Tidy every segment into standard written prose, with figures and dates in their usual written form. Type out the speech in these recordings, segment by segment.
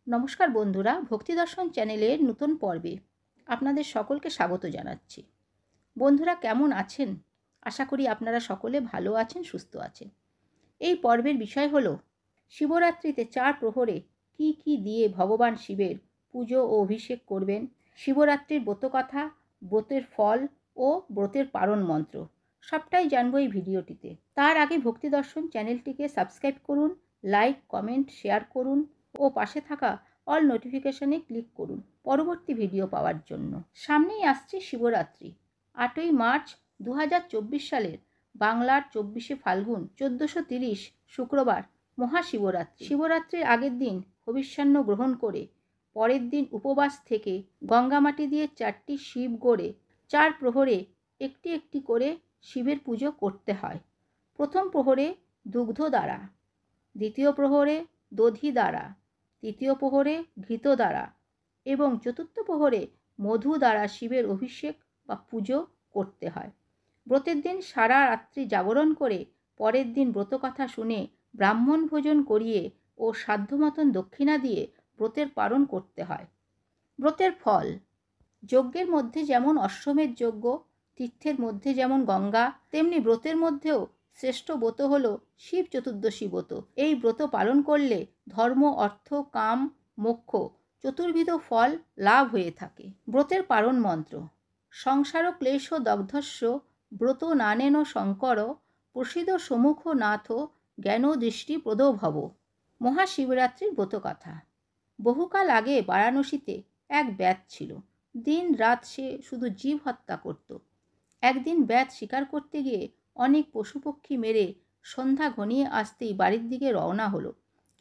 নমস্কার বন্ধুরা, ভক্তি দর্শন চ্যানেলের নতুন পর্বে আপনাদের সকলকে স্বাগত জানাচ্ছি। বন্ধুরা কেমন আছেন? আশা করি আপনারা সকলে ভালো আছেন, সুস্থ আছেন। এই পর্বের বিষয় হলো শিবরাত্রিতে 4 প্রহরে কি কি দিয়ে ভগবান শিবের পুজো ও অভিষেক করবেন, শিবরাত্রির ব্রতকথা, ব্রতের ফল ও ব্রতের পারণ মন্ত্র সবটাই জানবো এই ভিডিওটিতে। তার আগে ভক্তি দর্শন চ্যানেলটিকে সাবস্ক্রাইব করুন, লাইক, কমেন্ট, শেয়ার করুন ও পাশে থাকা অল নোটিফিকেশনে ক্লিক করুন পরবর্তী ভিডিও পাওয়ার জন্য। সামনেই আসছে শিবরাত্রি। 8ই মার্চ 2024 সালের বাংলার 24শে ফাল্গুন 1430 শুক্রবার মহাশিবরাত্রি। শিবরাত্রির আগের দিন হবিষ্যান্ন গ্রহণ করে পরের দিন উপবাস থেকে গঙ্গামাটি দিয়ে 4টি শিব গড়ে 4 প্রহরে একটি একটি করে শিবের পুজো করতে হয়। প্রথম প্রহরে দুগ্ধ দ্বারা, দ্বিতীয় প্রহরে দধি দ্বারা, তৃতীয় প্রহরে ঘৃত দ্বারা এবং চতুর্থ প্রহরে মধু দ্বারা শিবের অভিষেক বা পুজো করতে হয়। ব্রতের দিন সারা রাত্রি জাগরণ করে পরের দিন ব্রতকথা শুনে ব্রাহ্মণ ভোজন করিয়ে ও সাধ্যমতন দক্ষিণা দিয়ে ব্রতের পালন করতে হয়। ব্রতের ফল: যজ্ঞের মধ্যে যেমন অশ্বমেধ যজ্ঞ, তীর্থের মধ্যে যেমন গঙ্গা, তেমনি ব্রতের মধ্যেও শ্রেষ্ঠ ব্রত হল শিব চতুর্দশী ব্রত। এই ব্রত পালন করলে ধর্ম, অর্থ, কাম, মোক্ষ চতুর্বিধ ফল লাভ হয়ে থাকে। ব্রতের পারণ মন্ত্র: সংসার ক্লেশ দগ্ধস্য ব্রত নানেন শঙ্কর প্রসিদ সমুখ নাথ জ্ঞান দৃষ্টি প্রদ ভব। মহাশিবরাত্রির ব্রতকথা। বহুকাল আগে বারাণসীতে এক ব্যাত ছিল। দিন রাত সে শুধু জীব হত্যা করত। একদিন ব্যাত শিকার করতে গিয়ে অনেক পশুপক্ষী মেরে সন্ধ্যা ঘনিয়ে আসতেই বাড়ির দিকে রওনা হলো।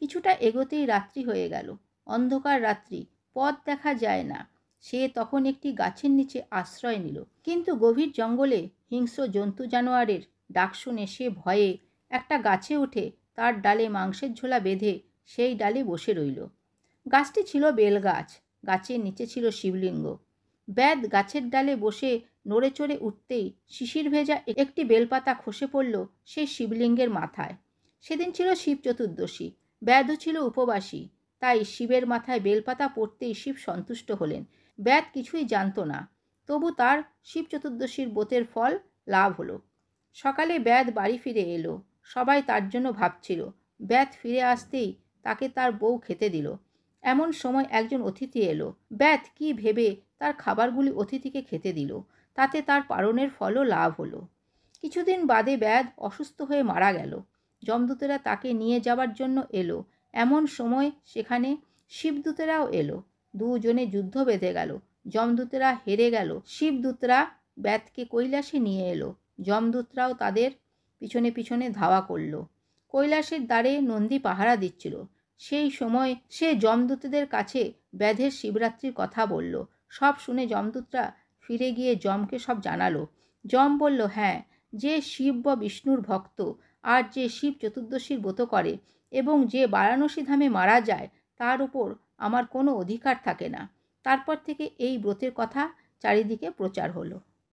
কিছুটা এগোতেই রাত্রি হয়ে গেল। অন্ধকার রাত্রি, পথ দেখা যায় না। সে তখন একটি গাছের নিচে আশ্রয় নিল। কিন্তু গভীর জঙ্গলে হিংস্র জন্তু জানোয়ারের ডাক শুনে সে ভয়ে একটা গাছে উঠে তার ডালে মাংসের ঝোলা বেঁধে সেই ডালে বসে রইল। গাছটি ছিল বেলগাছ। গাছের নিচে ছিল শিবলিঙ্গ। ব্যাত গাছের ডালে বসে নড়ে চড়ে উঠতেই শিশির ভেজা একটি বেলপাতা খসে পড়ল সেই শিবলিঙ্গের মাথায়। সেদিন ছিল শিব চতুর্দশী। ব্যাতও ছিল উপবাসী। তাই শিবের মাথায় বেলপাতা পড়তেই শিব সন্তুষ্ট হলেন। ব্যাত কিছুই জানত না, তবু তার শিব চতুর্দশীর ব্রতের ফল লাভ হলো। সকালে ব্যাত বাড়ি ফিরে এলো। সবাই তার জন্য ভাবছিল। ব্যাত ফিরে আসতেই তাকে তার বউ খেতে দিল। এমন সময় একজন অতিথি এলো। ব্যাত কি ভেবে তার খাবারগুলি অতিথিকে খেতে দিল। তাতে তার পারণের ফলও লাভ হলো। কিছুদিন বাদে ব্যাত অসুস্থ হয়ে মারা গেল। যমদূতেরা তাকে নিয়ে যাবার জন্য এলো। এমন সময় সেখানে শিবদূতেরাও এলো। দুজনে যুদ্ধ বেঁধে গেল। যমদূতেরা হেরে গেল। শিবদূতরা ব্যাতকে কৈলাসে নিয়ে এলো। যমদূতরাও তাদের পিছনে পিছনে ধাওয়া করল। কৈলাসের দ্বারে নন্দী পাহারা দিচ্ছিল। সেই সময় সে যমদূতদের কাছে ব্যাধের শিবরাত্রির কথা বলল। সব শুনে যমদূতরা ফিরে গিয়ে যমকে সব জানালো। যম বলল, হ্যাঁ, যে শিব বা বিষ্ণুর ভক্ত আর যে শিব চতুর্দশীর ব্রত করে এবং যে বারাণসী ধামে মারা যায় তার উপর আমার কোনো অধিকার থাকে না। তারপর থেকে এই ব্রতের কথা চারিদিকে প্রচার হলো।